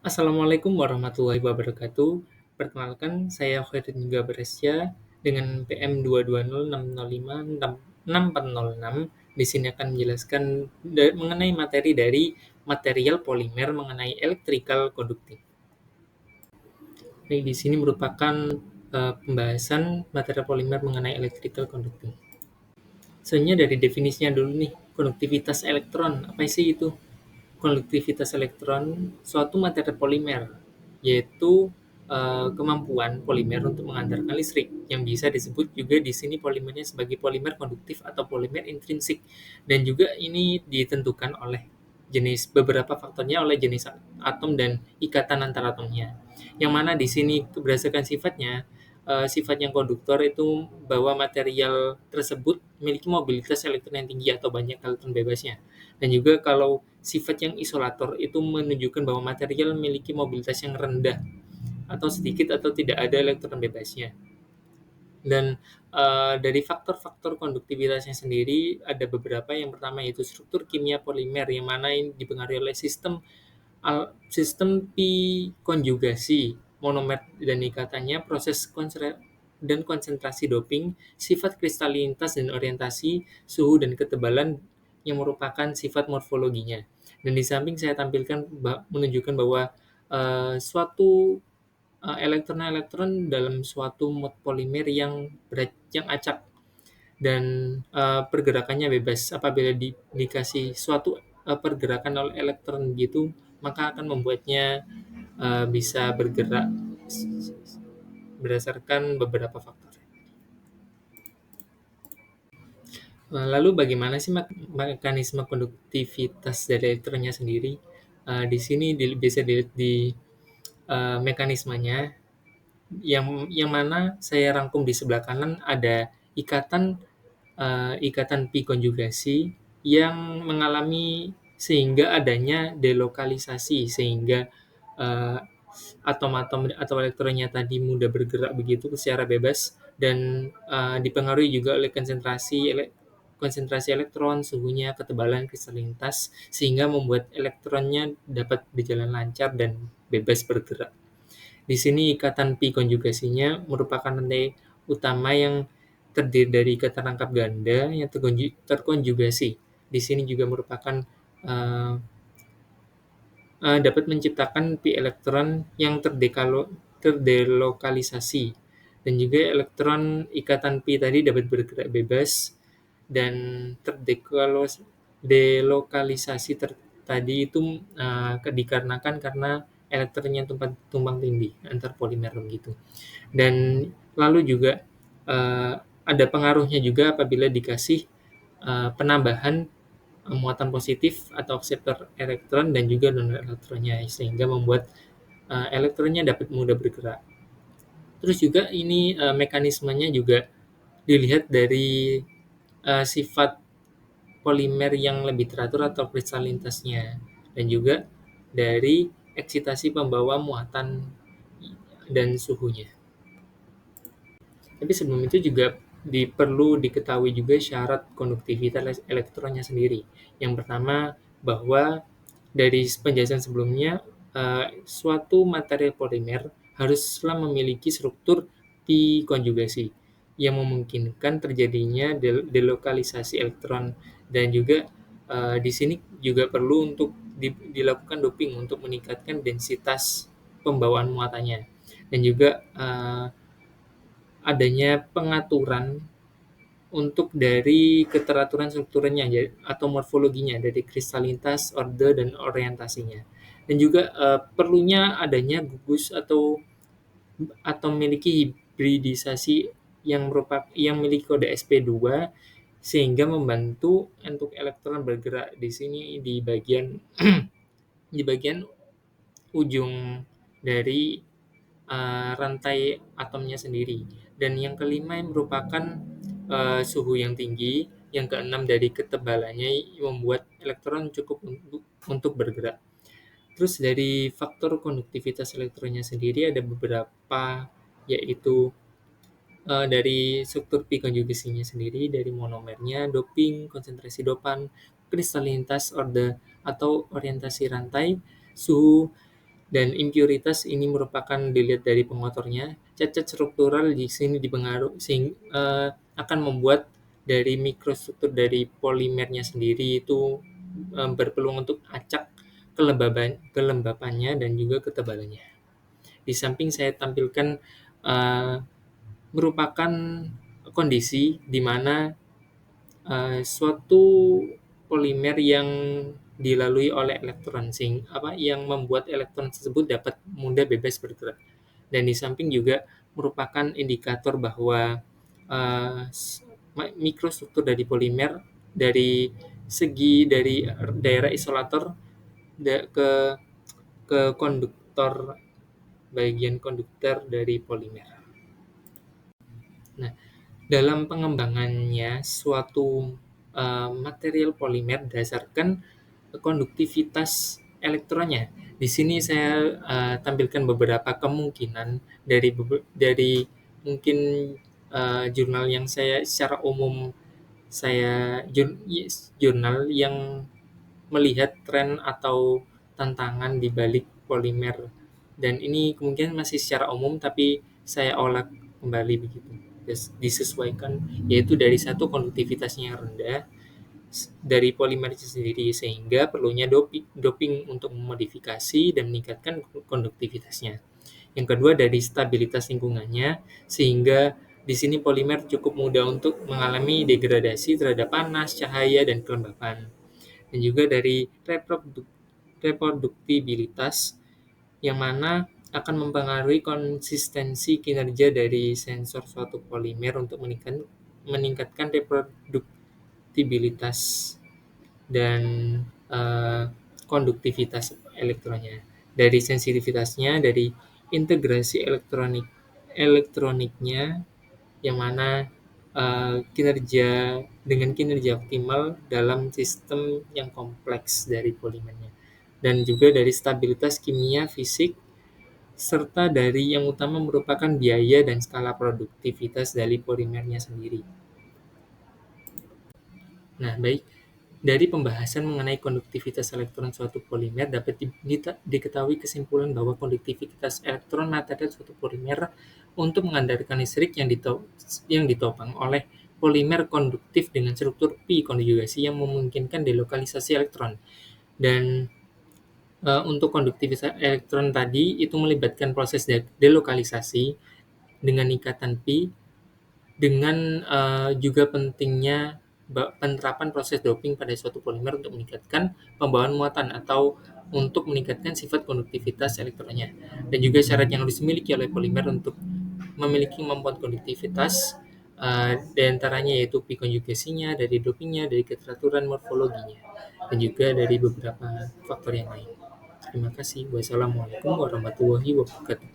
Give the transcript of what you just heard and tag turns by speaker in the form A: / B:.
A: Assalamualaikum warahmatullahi wabarakatuh. Perkenalkan, saya Khairuddin Gabrasya dengan PM 22060566406. Di sini akan menjelaskan mengenai materi dari material polimer mengenai electrical conductive. Baik, di sini merupakan pembahasan material polimer mengenai electrical conductive. Sebenarnya dari definisinya dulu nih, konduktivitas elektron, apa sih itu? Konduktivitas elektron suatu materi polimer, yaitu kemampuan polimer untuk mengantarkan listrik, yang bisa disebut juga di sini polimernya sebagai polimer konduktif atau polimer intrinsik, dan juga ini ditentukan oleh jenis beberapa faktornya oleh jenis atom dan ikatan antar atomnya. Yang mana di sini berdasarkan sifatnya, sifat yang konduktor itu bahwa material tersebut memiliki mobilitas elektron yang tinggi atau banyak elektron bebasnya. Dan juga kalau sifat yang isolator itu menunjukkan bahwa material memiliki mobilitas yang rendah atau sedikit atau tidak ada elektron bebasnya. Dan dari faktor-faktor konduktivitasnya sendiri ada beberapa. Yang pertama yaitu struktur kimia polimer yang mana ini dipengaruhi oleh sistem pi konjugasi monomer dan ikatannya, proses dan konsentrasi doping, sifat kristalinitas dan orientasi, suhu dan ketebalan yang merupakan sifat morfologinya. Dan di samping saya tampilkan menunjukkan bahwa suatu elektron-elektron dalam suatu mod polimer yang acak dan pergerakannya bebas. Apabila dikasih suatu pergerakan oleh elektron gitu, maka akan membuatnya bisa bergerak berdasarkan beberapa faktor. Lalu bagaimana sih mekanisme konduktivitas dari elektronnya sendiri? Di sini bisa dilihat di mekanismenya, yang mana saya rangkum di sebelah kanan ada ikatan pi konjugasi yang mengalami sehingga adanya delokalisasi, sehingga uh, atom-atom atau elektronnya tadi mudah bergerak begitu secara bebas, dan dipengaruhi juga oleh konsentrasi elektron, suhunya, ketebalan kristalinitas, sehingga membuat elektronnya dapat berjalan lancar dan bebas bergerak. Di sini ikatan pi konjugasinya merupakan rantai utama yang terdiri dari ikatan rangkap ganda yang terkonjugasi. Di sini juga merupakan uh, dapat menciptakan pi elektron yang terdelokalisasi, dan juga elektron ikatan pi tadi dapat bergerak bebas dan terdelokalisasi tadi itu dikarenakan karena elektronnya tumpang tindih antar polimer begitu. Dan lalu juga ada pengaruhnya juga apabila dikasih penambahan muatan positif atau akseptor elektron dan juga donor elektronnya, sehingga membuat elektronnya dapat mudah bergerak. Terus juga ini mekanismenya juga dilihat dari sifat polimer yang lebih teratur atau kristalinitasnya, dan juga dari eksitasi pembawa muatan dan suhunya. Tapi sebelum itu juga perlu diketahui juga syarat konduktivitas elektronnya sendiri. Yang pertama, bahwa dari penjelasan sebelumnya, suatu material polimer haruslah memiliki struktur pi konjugasi yang memungkinkan terjadinya delokalisasi elektron, dan juga di sini juga perlu untuk dilakukan doping untuk meningkatkan densitas pembawaan muatannya, dan juga adanya pengaturan untuk dari keteraturan strukturnya atau morfologinya, dari kristalinitas, orde, dan orientasinya. Dan juga perlunya adanya gugus atau memiliki hibridisasi yang memiliki kode sp2, sehingga membantu untuk elektron bergerak di sini di bagian di bagian ujung dari rantai atomnya sendiri. Dan yang kelima yang merupakan suhu yang tinggi. Yang keenam dari ketebalannya membuat elektron cukup untuk bergerak. Terus dari faktor konduktivitas elektronnya sendiri ada beberapa, yaitu dari struktur pi konjugasinya sendiri, dari monomernya, doping, konsentrasi dopan, kristalinitas, orde atau orientasi rantai, suhu, dan impuritas ini merupakan dilihat dari pengotornya. Cacat struktural di sini akan membuat dari mikrostruktur dari polimernya sendiri itu berpeluang untuk acak kelembapannya dan juga ketebalannya. Di samping saya tampilkan uh, merupakan kondisi di mana suatu polimer yang dilalui oleh elektron yang membuat elektron tersebut dapat mudah bebas bergerak. Dan di samping juga merupakan indikator bahwa uh, mikrostruktur dari polimer dari segi dari daerah isolator ke konduktor, bagian konduktor dari polimer. Nah, dalam pengembangannya suatu material polimer berdasarkan konduktivitas elektronnya. Di sini saya tampilkan beberapa kemungkinan dari mungkin jurnal yang saya secara umum jurnal yang melihat tren atau tantangan di balik polimer, dan ini kemungkinan masih secara umum tapi saya olah kembali begitu. Disesuaikan, yaitu dari satu konduktivitasnya yang rendah dari polimer itu sendiri sehingga perlunya doping untuk memodifikasi dan meningkatkan konduktivitasnya. Yang kedua dari stabilitas lingkungannya sehingga di sini polimer cukup mudah untuk mengalami degradasi terhadap panas, cahaya, dan kelembapan. Dan juga dari reproduktibilitas yang mana akan mempengaruhi konsistensi kinerja dari sensor suatu polimer untuk meningkatkan reproduktibilitas dan konduktivitas elektronnya. Dari sensitivitasnya, dari integrasi elektroniknya, yang mana kinerja optimal dalam sistem yang kompleks dari polimernya, dan juga dari stabilitas kimia fisik, serta dari yang utama merupakan biaya dan skala produktivitas dari polimernya sendiri. Nah, baik. Dari pembahasan mengenai konduktivitas elektron suatu polimer dapat diketahui kesimpulan bahwa konduktivitas elektron material suatu polimer untuk mengandalkan listrik yang ditopang oleh polimer konduktif dengan struktur pi konjugasi yang memungkinkan delokalisasi elektron. Dan untuk konduktivitas elektron tadi itu melibatkan proses delokalisasi dengan ikatan pi, dengan juga pentingnya penerapan proses doping pada suatu polimer untuk meningkatkan pembawaan muatan atau untuk meningkatkan sifat konduktivitas elektronnya. Dan juga syarat yang harus dimiliki oleh polimer untuk memiliki kemampuan konduktivitas di antaranya yaitu pi konjugasinya, dari dopingnya, dari keteraturan morfologinya, dan juga dari beberapa faktor yang lain. Terima kasih. Wassalamualaikum warahmatullahi wabarakatuh.